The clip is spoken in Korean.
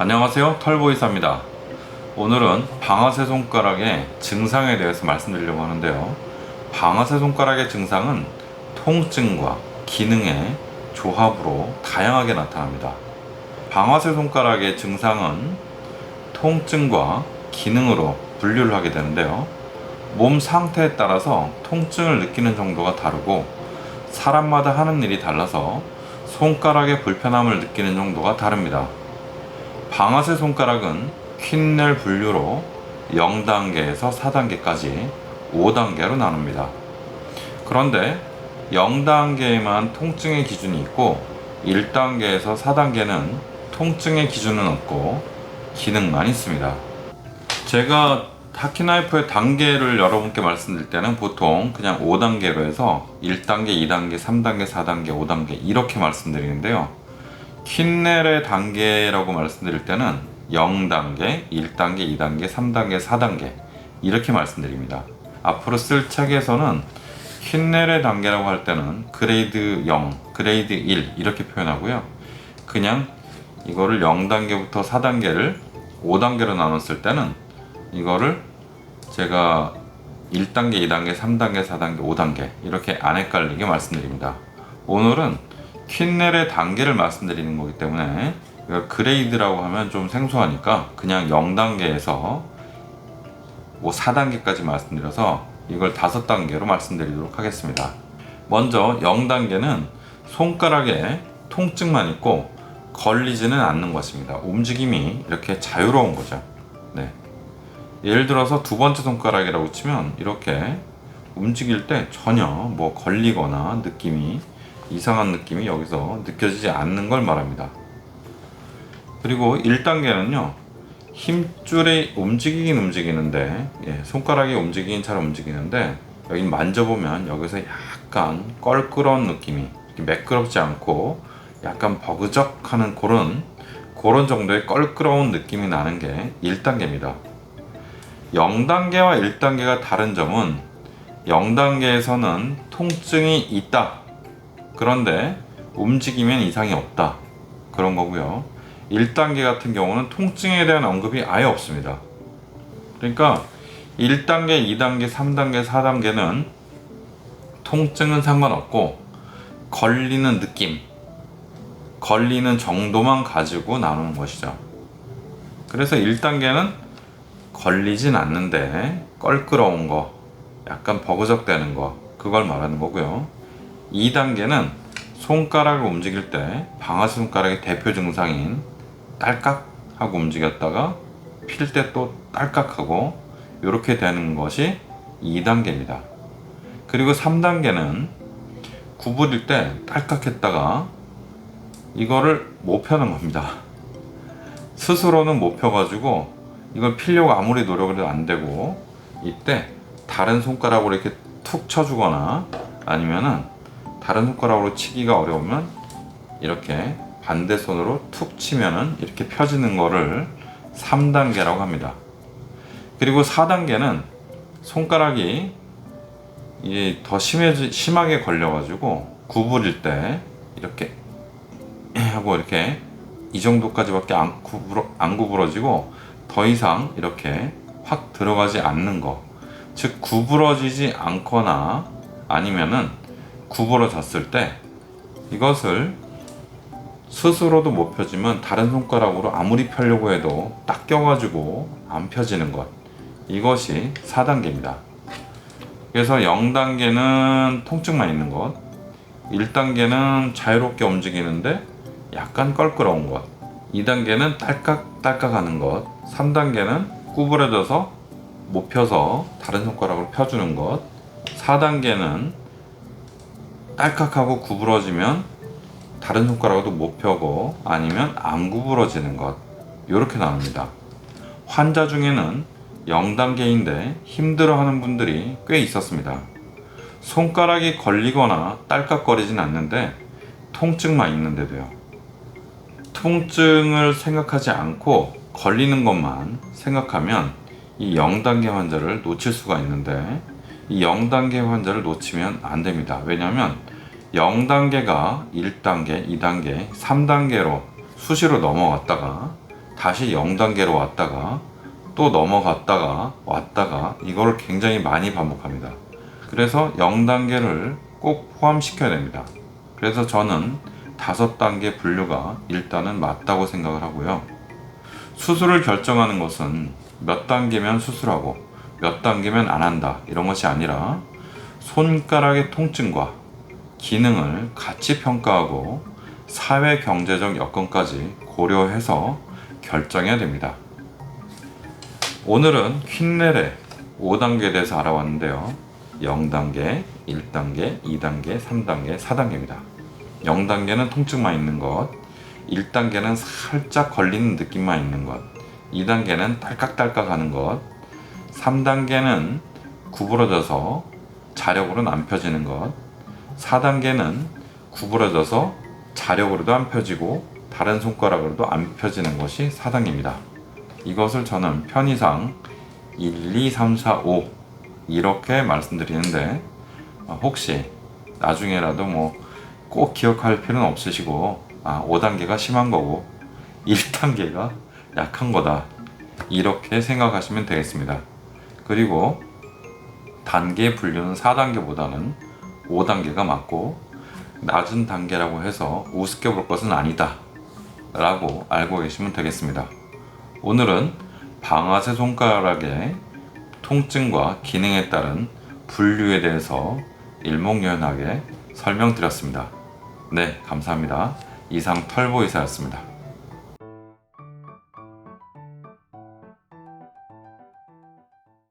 안녕하세요, 털보이사입니다. 오늘은 방아쇠 손가락의 증상에 대해서 말씀드리려고 하는데요. 방아쇠 손가락의 증상은 통증과 기능의 조합으로 다양하게 나타납니다. 방아쇠 손가락의 증상은 통증과 기능으로 분류를 하게 되는데요. 몸 상태에 따라서 통증을 느끼는 정도가 다르고 사람마다 하는 일이 달라서 손가락의 불편함을 느끼는 정도가 다릅니다. 방아쇠 손가락은 퀸넬 분류로 0단계에서 4단계까지 5단계로 나눕니다. 그런데 0단계에만 통증의 기준이 있고 1단계에서 4단계는 통증의 기준은 없고 기능만 있습니다. 제가 타키나이프의 단계를 여러분께 말씀드릴 때는 보통 그냥 5단계로 해서 1단계, 2단계, 3단계, 4단계, 5단계 이렇게 말씀드리는데요. 퀸넬의 단계라고 말씀드릴 때는 0단계, 1단계, 2단계, 3단계, 4단계 이렇게 말씀드립니다. 앞으로 쓸 책에서는 퀸넬의 단계라고 할 때는 그레이드 0, 그레이드 1 이렇게 표현하고요. 그냥 이거를 0단계부터 4단계를 5단계로 나눴을 때는 이거를 제가 1단계, 2단계, 3단계, 4단계, 5단계 이렇게 안 헷갈리게 말씀드립니다. 오늘은 퀸넬의 단계를 말씀드리는 거기 때문에 이걸 그레이드라고 하면 좀 생소하니까 그냥 0단계에서 4단계까지 말씀드려서 이걸 5단계로 말씀드리도록 하겠습니다. 먼저 0단계는 손가락에 통증만 있고 걸리지는 않는 것입니다. 움직임이 이렇게 자유로운 거죠. 네. 예를 들어서 두 번째 손가락이라고 치면 이렇게 움직일 때 전혀 걸리거나 이상한 느낌이 여기서 느껴지지 않는 걸 말합니다. 그리고 1단계는요, 힘줄이 움직이는데, 손가락이 움직이긴 잘 움직이는데, 여기 만져보면 여기서 약간 껄끄러운 느낌이, 매끄럽지 않고 약간 버그적하는 그런 정도의 껄끄러운 느낌이 나는 게 1단계입니다. 0단계와 1단계가 다른 점은 0단계에서는 통증이 있다. 그런데 움직이면 이상이 없다. 그런 거고요. 1단계 같은 경우는 통증에 대한 언급이 아예 없습니다. 그러니까 1단계, 2단계, 3단계, 4단계는 통증은 상관없고 걸리는 느낌, 걸리는 정도만 가지고 나누는 것이죠. 그래서 1단계는 걸리진 않는데 껄끄러운 거, 약간 버그적대는 거, 그걸 말하는 거고요. 2단계는 손가락을 움직일 때 방아쇠 손가락의 대표 증상인 딸깍하고 움직였다가 필 때 또 딸깍하고 이렇게 되는 것이 2단계입니다. 그리고 3단계는 구부릴 때 딸깍했다가 이거를 못 펴는 겁니다. 스스로는 못 펴가지고 이걸 피려고 아무리 노력을 해도 안 되고, 이때 다른 손가락으로 이렇게 툭 쳐주거나 아니면은 다른 손가락으로 치기가 어려우면 이렇게 반대 손으로 툭 치면은 이렇게 펴지는 거를 3단계라고 합니다. 그리고 4단계는 손가락이 더 심하게 걸려가지고 구부릴 때 이렇게 하고 이렇게 이 정도까지밖에 안 구부러지고 더 이상 이렇게 확 들어가지 않는 거, 즉 구부러지지 않거나 아니면은 구부러졌을 때 이것을 스스로도 못 펴지면 다른 손가락으로 아무리 펴려고 해도 딱 껴가지고 안 펴지는 것, 이것이 4단계입니다. 그래서 0단계는 통증만 있는 것, 1단계는 자유롭게 움직이는데 약간 껄끄러운 것, 2단계는 딸깍딸깍 하는 것, 3단계는 구부러져서 못 펴서 다른 손가락으로 펴주는 것, 4단계는 딸깍하고 구부러지면 다른 손가락으로 못 펴고 아니면 안 구부러지는 것, 이렇게 나옵니다. 환자 중에는 0단계인데 힘들어하는 분들이 꽤 있었습니다. 손가락이 걸리거나 딸깍거리진 않는데 통증만 있는데도요. 통증을 생각하지 않고 걸리는 것만 생각하면 이 0단계 환자를 놓칠 수가 있는데, 이 0단계 환자를 놓치면 안 됩니다. 왜냐하면 0단계가 1단계, 2단계, 3단계로 수시로 넘어갔다가 다시 0단계로 왔다가 또 넘어갔다가 왔다가 이거를 굉장히 많이 반복합니다. 그래서 0단계를 꼭 포함시켜야 됩니다. 그래서 저는 5단계 분류가 일단은 맞다고 생각을 하고요. 수술을 결정하는 것은 몇 단계면 수술하고 몇 단계면 안 한다 이런 것이 아니라 손가락의 통증과 기능을 같이 평가하고 사회 경제적 여건까지 고려해서 결정해야 됩니다. 오늘은 퀸넬의 5단계에 대해서 알아봤는데요. 0단계, 1단계, 2단계, 3단계, 4단계입니다. 0단계는 통증만 있는 것, 1단계는 살짝 걸리는 느낌만 있는 것, 2단계는 딸깍딸깍 하는 것, 3단계는 구부러져서 자력으로는 안 펴지는 것, 4단계는 구부러져서 자력으로도 안 펴지고 다른 손가락으로도 안 펴지는 것이 4단계입니다. 이것을 저는 편의상 1, 2, 3, 4, 5 이렇게 말씀드리는데 혹시 나중에라도 뭐 꼭 기억할 필요는 없으시고 5단계가 심한 거고 1단계가 약한 거다 이렇게 생각하시면 되겠습니다. 그리고 단계 분류는 4단계보다는 5단계가 맞고 낮은 단계라고 해서 우습게 볼 것은 아니다 라고 알고 계시면 되겠습니다. 오늘은 방아쇠 손가락의 통증과 기능에 따른 분류에 대해서 일목요연하게 설명드렸습니다. 네, 감사합니다. 이상 털보이사였습니다.